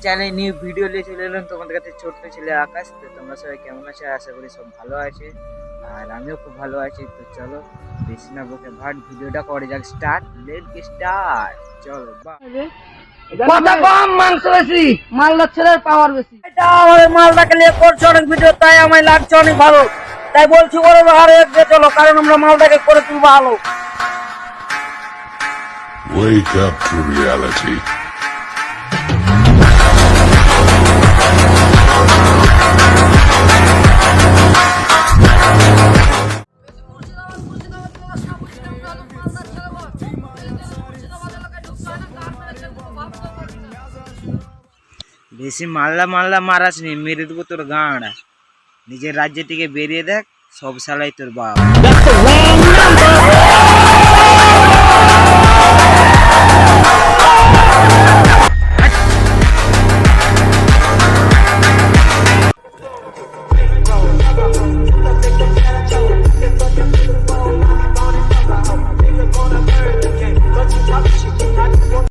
চ্যানেলে new video নিয়ে চলে এলাম তোমাদের কাছে। ছোট্ট ছেলে আকাশ। তো তোমরা সবাই কেমন আছো? আশা করি সব ভালো আছে, আর আমিও খুব ভালো আছি। তো চলো বেশি না বকে ভাট ভিডিওটা করে যাক স্টার্ট। Let's get start. চলো কথা কম মাংস বেশি, মালদার ছেলের পাওয়ার বেশি। এটা আমাদের মালদাকে নিয়ে করছে অনেক ভিডিও, তাই আমায় লাগছে অনেক ভালো। তাই বলছি ওরা আরো এগিয়ে চলো, কারণ আমরা মালদাকে করে তুলবো ভালো। Wake up to reality. বেশি মাল্লা মাল্লা মারাস নি, মেরে দেবো তোর গাঁড়া। নিজের রাজ্য থেকে বেরিয়ে দেখ, সব শালাই তোর বাপ।